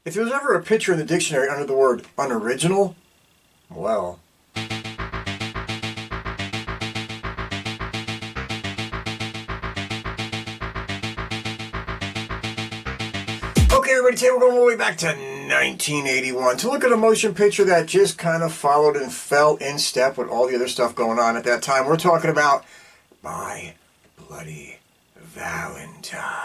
If there was ever a picture in the dictionary under the word unoriginal, well... Okay, everybody, today we're going all the way back to 1981 to look at a motion picture that just kind of followed and fell in step with all the other stuff going on at that time. We're talking about My Bloody Valentine.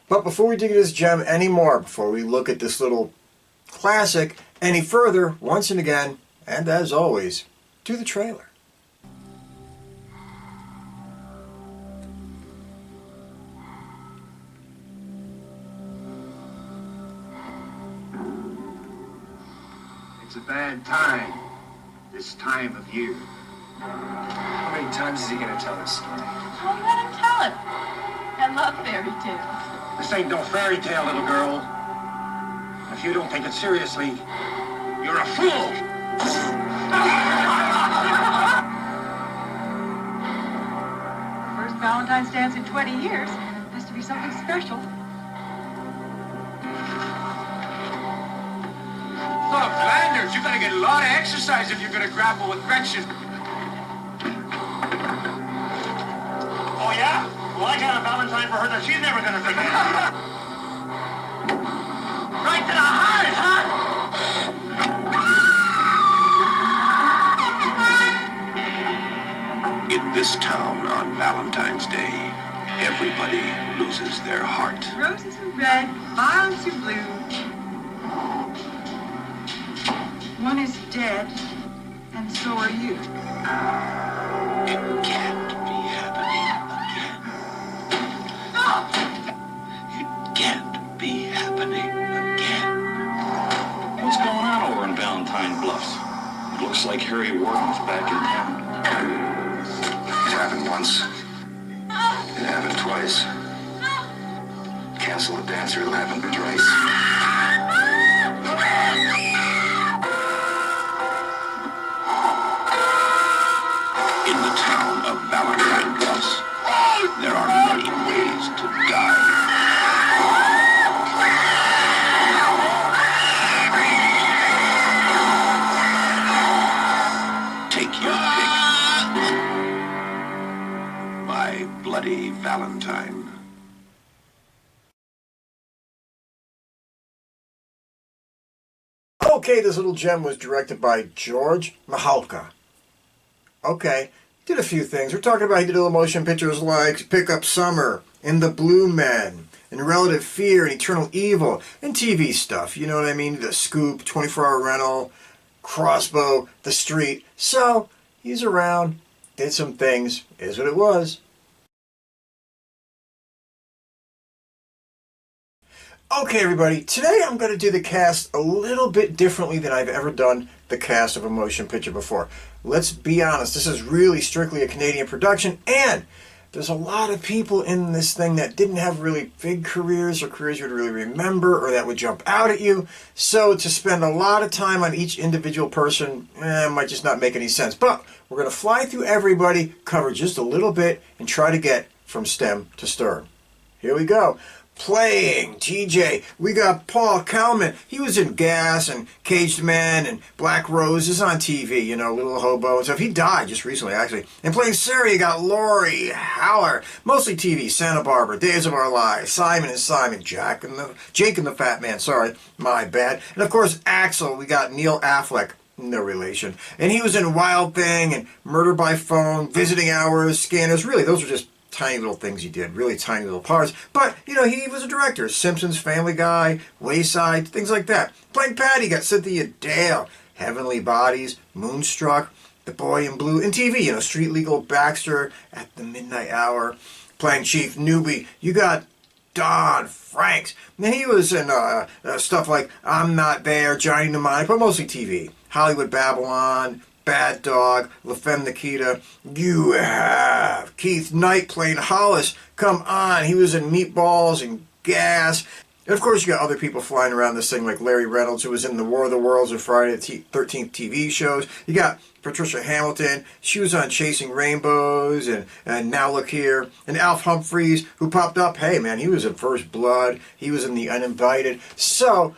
But before we dig into this gem anymore, before we look at this little classic any further, once and again, and as always, to the trailer. It's a bad time, this time of year. How many times is he going to tell this story? Oh, let him tell it. I love fairy tales. This ain't no fairy tale, little girl. If you don't take it seriously, you're a fool! First Valentine's dance in 20 years. Has to be something special. Look, Landers, you gotta get a lot of exercise if you're gonna grapple with Gretchen. Oh, yeah? Well, I got a Valentine for her that she's never gonna forget. Right to the heart, huh? In this town on Valentine's Day, everybody loses their heart. Roses are red, violets are blue. One is dead, and so are you. It can't be happening again. It can't be happening again. What's going on over in Valentine Bluffs? It looks like Harry Warden's back in town. It happened once. It happened twice. Cancel the dance or it'll happen twice. In the town of Valentine Bluffs, there are many ways to die. Take your pick. My Bloody Valentine. Okay, this little gem was directed by George Mihalka. Okay, did a few things. We're talking about he did little motion pictures like Pick Up Summer, and The Blue Men, and Relative Fear, and Eternal Evil, and TV stuff. You know what I mean? The Scoop, 24-Hour Rental, Crossbow, The Street. So, he's around, did some things, is what it was. Okay, everybody, today I'm going to do the cast a little bit differently than I've ever done the cast of a motion picture before. Let's be honest, this is really strictly a Canadian production, and there's a lot of people in this thing that didn't have really big careers or careers you would really remember or that would jump out at you. So to spend a lot of time on each individual person might just not make any sense. But we're going to fly through everybody, cover just a little bit, and try to get from stem to stern. Here we go. Playing TJ, we got Paul Kelman. He was in Gas and Caged Men and Black Roses on TV, you know, Little Hobo and stuff. He died just recently, actually. And playing Sarah, you got Lori Hallier, mostly TV, Santa Barbara, Days of Our Lives, Simon and Simon, Jake and the Fat Man, sorry, my bad. And of course, Axel, we got Neil Affleck. No relation. And he was in Wild Thing and Murder by Phone, Visiting Hours, Scanners. Really, those are just tiny little things he did, really tiny little parts. But, you know, he was a director. Simpsons, Family Guy, Wayside, things like that. Playing Patty, got Cynthia Dale, Heavenly Bodies, Moonstruck, The Boy in Blue, and TV, you know, Street Legal Baxter, At the Midnight Hour. Playing Chief Newby, you got Don Francks. And he was in stuff like I'm Not There, Johnny Mnemonic, but mostly TV. Hollywood Babylon, Bad Dog, La Femme Nikita. You have Keith Knight playing Hollis. Come on, he was in Meatballs and Gas. And of course, you got other people flying around this thing like Larry Reynolds, who was in the War of the Worlds and Friday the 13th TV shows. You got Patricia Hamilton. She was on Chasing Rainbows and Now Look Here. And Alf Humphreys, who popped up. Hey, man, he was in First Blood. He was in The Uninvited. So,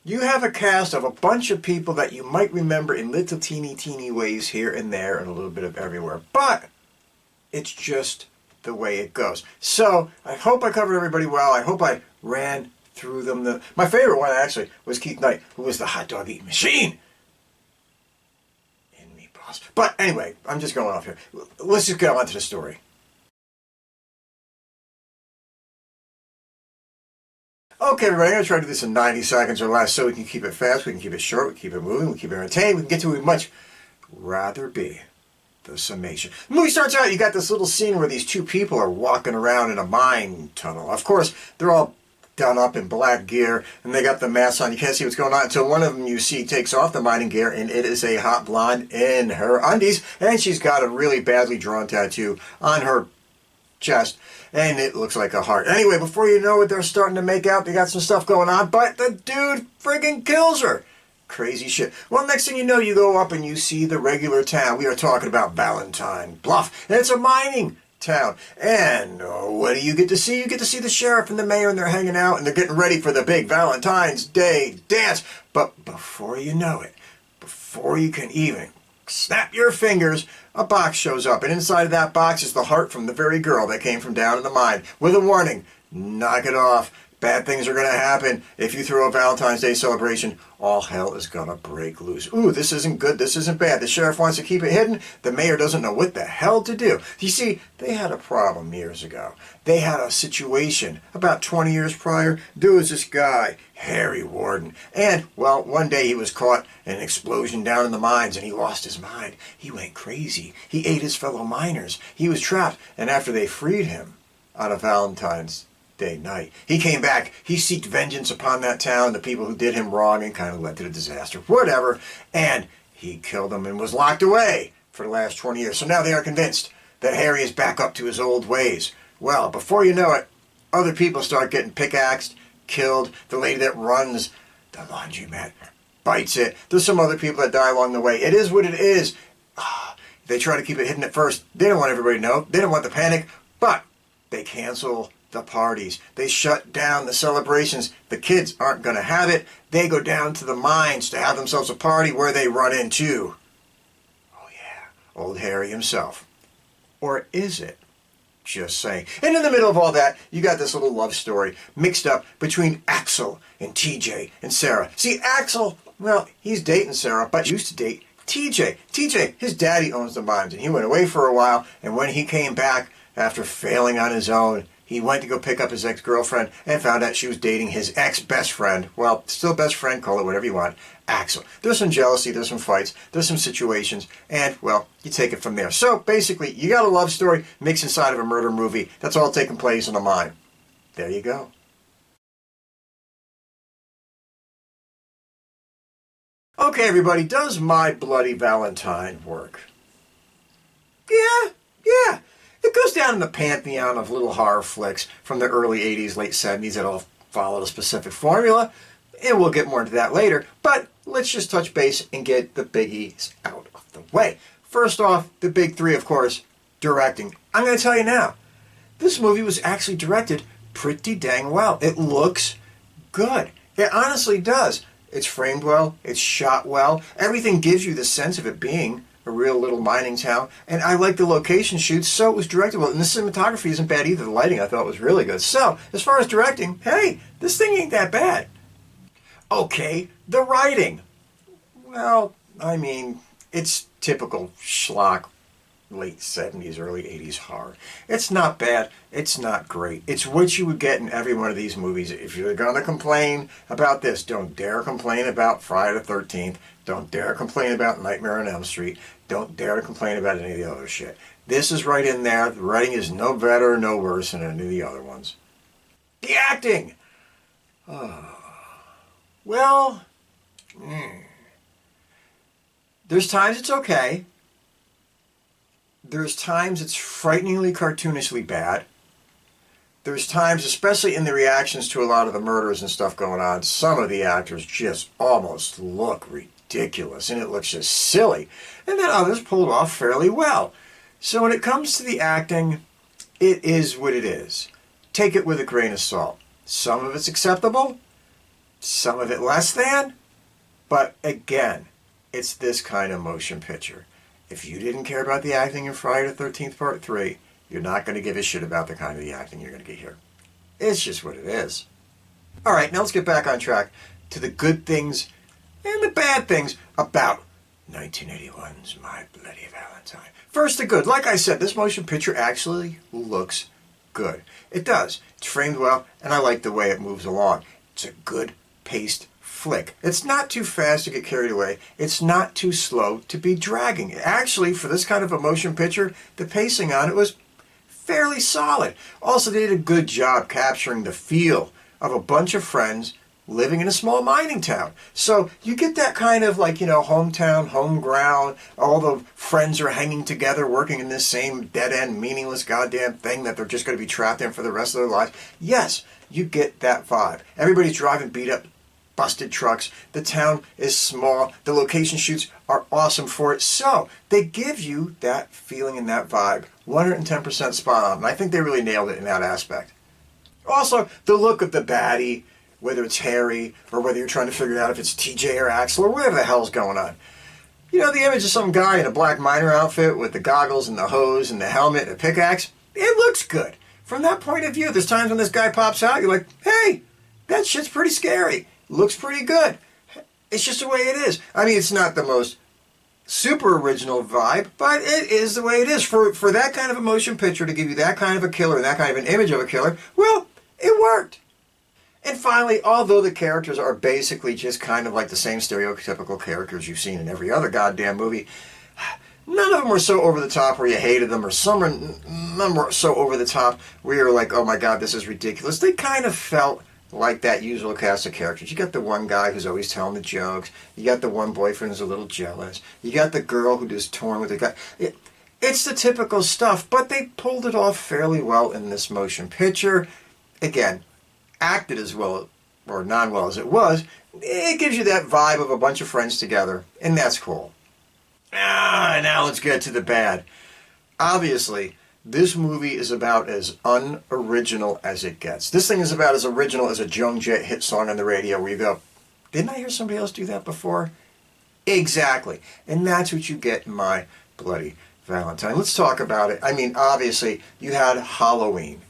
You have a cast of a bunch of people that you might remember in little teeny ways here and there and a little bit of everywhere. But it's just the way it goes. So I hope I covered everybody well. I hope I ran through them. My favorite one actually was Keith Knight, who was the hot dog eating machine in Meatballs. But anyway, I'm just going off here. Let's just get on to the story. Okay, everybody, I'm going to try to do this in 90 seconds or less so we can keep it fast, we can keep it short, we can keep it moving, we can keep it entertaining, we can get to where we'd much rather be. The summation. The movie starts out, you got this little scene where these two people are walking around in a mine tunnel. Of course, they're all done up in black gear, and they got the masks on. You can't see what's going on until one of them you see takes off the mining gear, and it is a hot blonde in her undies, and she's got a really badly drawn tattoo on her chest, and it looks like a heart. Anyway, before you know it, they're starting to make out. They got some stuff going on, but the dude friggin' kills her. Crazy shit. Well, next thing you know, you go up and you see the regular town. We are talking about Valentine Bluff, and it's a mining town. And what do you get to see? You get to see the sheriff and the mayor, and they're hanging out, and they're getting ready for the big Valentine's Day dance. But before you know it, before you can even snap your fingers, a box shows up, and inside of that box is the heart from the very girl that came from down in the mine, with a warning: knock it off. Bad things are going to happen. If you throw a Valentine's Day celebration, all hell is going to break loose. Ooh, this isn't good. This isn't bad. The sheriff wants to keep it hidden. The mayor doesn't know what the hell to do. You see, they had a problem years ago. They had a situation about 20 years prior. There was this guy, Harry Warden. And, well, one day he was caught in an explosion down in the mines, and he lost his mind. He went crazy. He ate his fellow miners. He was trapped. And after they freed him on a Valentine's Day night, he came back. He sought vengeance upon that town, the people who did him wrong, and kind of led to the disaster, whatever. And he killed them and was locked away for the last 20 years. So now they are convinced that Harry is back up to his old ways. Well, before you know it, other people start getting pickaxed, killed. The lady that runs the laundromat bites it. There's some other people that die along the way. It is what it is. They try to keep it hidden at first. They don't want everybody to know. They don't want the panic, but they cancel the parties. They shut down the celebrations. The kids aren't going to have it. They go down to the mines to have themselves a party where they run into, oh yeah, old Harry himself. Or is it? Just saying. And in the middle of all that, you got this little love story mixed up between Axel and TJ and Sarah. See, Axel, well, he's dating Sarah, but used to date TJ. TJ, his daddy owns the mines, and he went away for a while, and when he came back after failing on his own, he went to go pick up his ex-girlfriend and found out she was dating his ex-best friend. Well, still best friend, call it whatever you want, Axel. There's some jealousy, there's some fights, there's some situations, and, well, you take it from there. So, basically, you got a love story mixed inside of a murder movie. That's all taking place in a mine. There you go. Okay, everybody, does My Bloody Valentine work? Yeah. It goes down in the pantheon of little horror flicks from the early 80s, late 70s that all followed a specific formula, and we'll get more into that later, but let's just touch base and get the biggies out of the way. First off, the big three, of course, directing. I'm going to tell you now, this movie was actually directed pretty dang well. It looks good. It honestly does. It's framed well, it's shot well, everything gives you the sense of it being a real little mining town, and I like the location shoots, so it was directed well. And the cinematography isn't bad either. The lighting I thought was really good. So, as far as directing, hey, this thing ain't that bad. Okay, the writing. Well, I mean, it's typical schlock, late 70s, early 80s horror. It's not bad. It's not great. It's what you would get in every one of these movies. If you're going to complain about this, don't dare complain about Friday the 13th. Don't dare complain about Nightmare on Elm Street. Don't dare to complain about any of the other shit. This is right in there. The writing is no better or no worse than any of the other ones. The acting! Well, there's times it's okay. There's times it's frighteningly cartoonishly bad. There's times, especially in the reactions to a lot of the murders and stuff going on, some of the actors just almost look ridiculous, and it looks just silly. And then others pull it off fairly well. So when it comes to the acting, it is what it is. Take it with a grain of salt. Some of it's acceptable, some of it less than. But again, it's this kind of motion picture. If you didn't care about the acting in Friday the 13th Part 3, you're not going to give a shit about the kind of the acting you're going to get here. It's just what it is. All right, now let's get back on track to the good things and the bad things about 1981's My Bloody Valentine. First, the good. Like I said, this motion picture actually looks good. It does. It's framed well, and I like the way it moves along. It's a good paced flick. It's not too fast to get carried away. It's not too slow to be dragging. Actually, for this kind of a motion picture, the pacing on it was fairly solid. Also, they did a good job capturing the feel of a bunch of friends living in a small mining town. So you get that kind of like, hometown, home ground, all the friends are hanging together working in this same dead-end, meaningless goddamn thing that they're just going to be trapped in for the rest of their lives. Yes, you get that vibe. Everybody's driving beat up, busted trucks. The town is small. The location shoots are awesome for it. So they give you that feeling and that vibe. 110% spot on. And I think they really nailed it in that aspect. Also, the look of the baddie, whether it's Harry or whether you're trying to figure out if it's TJ or Axel or whatever the hell's going on. The image of some guy in a black miner outfit with the goggles and the hose and the helmet and a pickaxe, it looks good. From that point of view, there's times when this guy pops out, you're like, hey, that shit's pretty scary. Looks pretty good. It's just the way it is. I mean, it's not the most super original vibe, but it is the way it is. For that kind of a motion picture to give you that kind of a killer and that kind of an image of a killer, well, it worked. And finally, although the characters are basically just kind of like the same stereotypical characters you've seen in every other goddamn movie, none of them were so over the top where you hated them, or none were so over the top where you're like, oh my god, this is ridiculous. They kind of felt like that usual cast of characters. You got the one guy who's always telling the jokes. You got the one boyfriend who's a little jealous. You got the girl who just torn with the guy. It's the typical stuff, but they pulled it off fairly well in this motion picture. Again, acted as well or non-well as it was, it gives you that vibe of a bunch of friends together, and that's cool. Now let's get to the bad. Obviously, this movie is about as unoriginal as it gets. This thing is about as original as a Joan Jett hit song on the radio where you go, didn't I hear somebody else do that before? Exactly. And that's what you get in My Bloody Valentine. Let's talk about it. I mean, obviously, you had Halloween.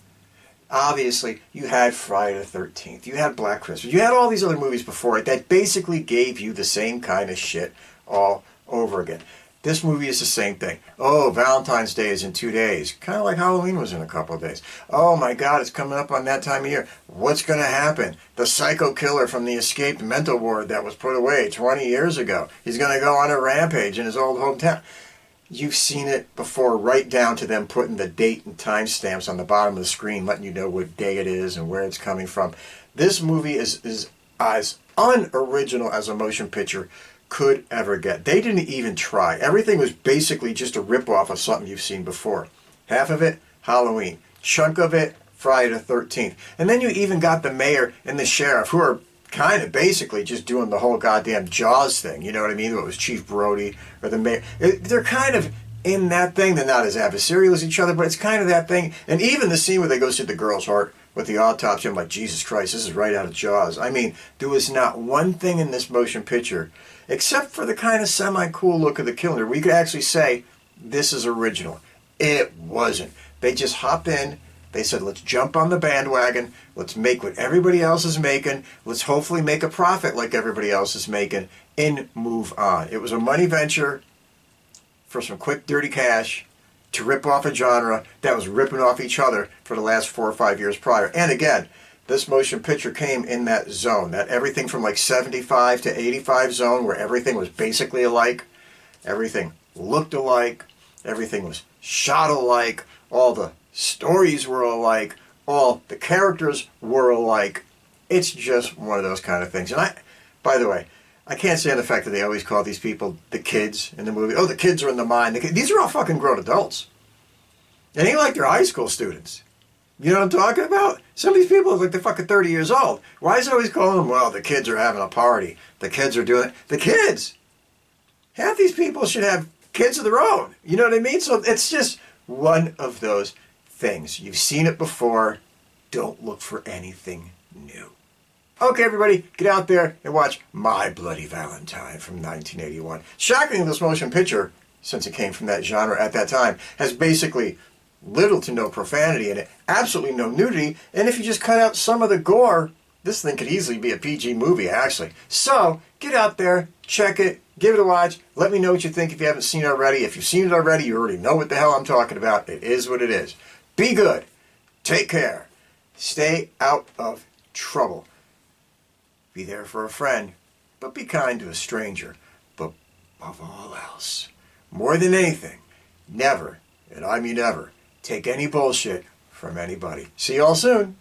Obviously, you had Friday the 13th. You had Black Christmas. You had all these other movies before it that basically gave you the same kind of shit all over again. This movie is the same thing. Oh, Valentine's Day is in 2 days. Kind of like Halloween was in a couple of days. Oh my God, it's coming up on that time of year. What's going to happen? The psycho killer from the escaped mental ward that was put away 20 years ago. He's going to go on a rampage in his old hometown. You've seen it before, right down to them putting the date and time stamps on the bottom of the screen, letting you know what day it is and where it's coming from. This movie is as unoriginal as a motion picture could ever get. They didn't even try. Everything was basically just a rip-off of something you've seen before. Half of it, Halloween. Chunk of it, Friday the 13th. And then you even got the mayor and the sheriff, who are kind of basically just doing the whole goddamn Jaws thing. You know what I mean? It was Chief Brody or the mayor. They're kind of in that thing. They're not as adversarial as each other, but it's kind of that thing. And even the scene where they go to the girl's heart with the autopsy, I'm like, Jesus Christ, this is right out of Jaws. I mean, there was not one thing in this motion picture, except for the kind of semi-cool look of the killer, where you could actually say, this is original. It wasn't. They just hopped in. They said, let's jump on the bandwagon. Let's make what everybody else is making. Let's hopefully make a profit like everybody else is making and move on. It was a money venture for some quick, dirty cash to rip off a genre that was ripping off each other for the last 4 or 5 years prior. And again, this motion picture came in that zone, that everything from like 75 to 85 zone where everything was basically alike, everything looked alike, everything was shot alike, all the stories were alike, all the characters were alike. It's just one of those kind of things. And by the way, I can't stand the fact that they always call these people the kids in the movie. Oh, the kids are in the mine. These are all fucking grown adults. It ain't like they're high school students. You know what I'm talking about? Some of these people look like they're fucking 30 years old. Why is it always calling them, well, the kids are having a party. The kids are doing it. The kids! Half these people should have kids of their own. You know what I mean? So it's just one of those things. You've seen it before. Don't look for anything new. Okay, everybody, get out there and watch My Bloody Valentine from 1981. Shockingly, this motion picture, since it came from that genre at that time, has basically little to no profanity in it, absolutely no nudity, and if you just cut out some of the gore, this thing could easily be a PG movie, actually. So, get out there, check it, give it a watch, let me know what you think if you haven't seen it already. If you've seen it already, you already know what the hell I'm talking about. It is what it is. Be good. Take care. Stay out of trouble. Be there for a friend, but be kind to a stranger. But above all else, more than anything, never, and I mean never, take any bullshit from anybody. See y'all soon.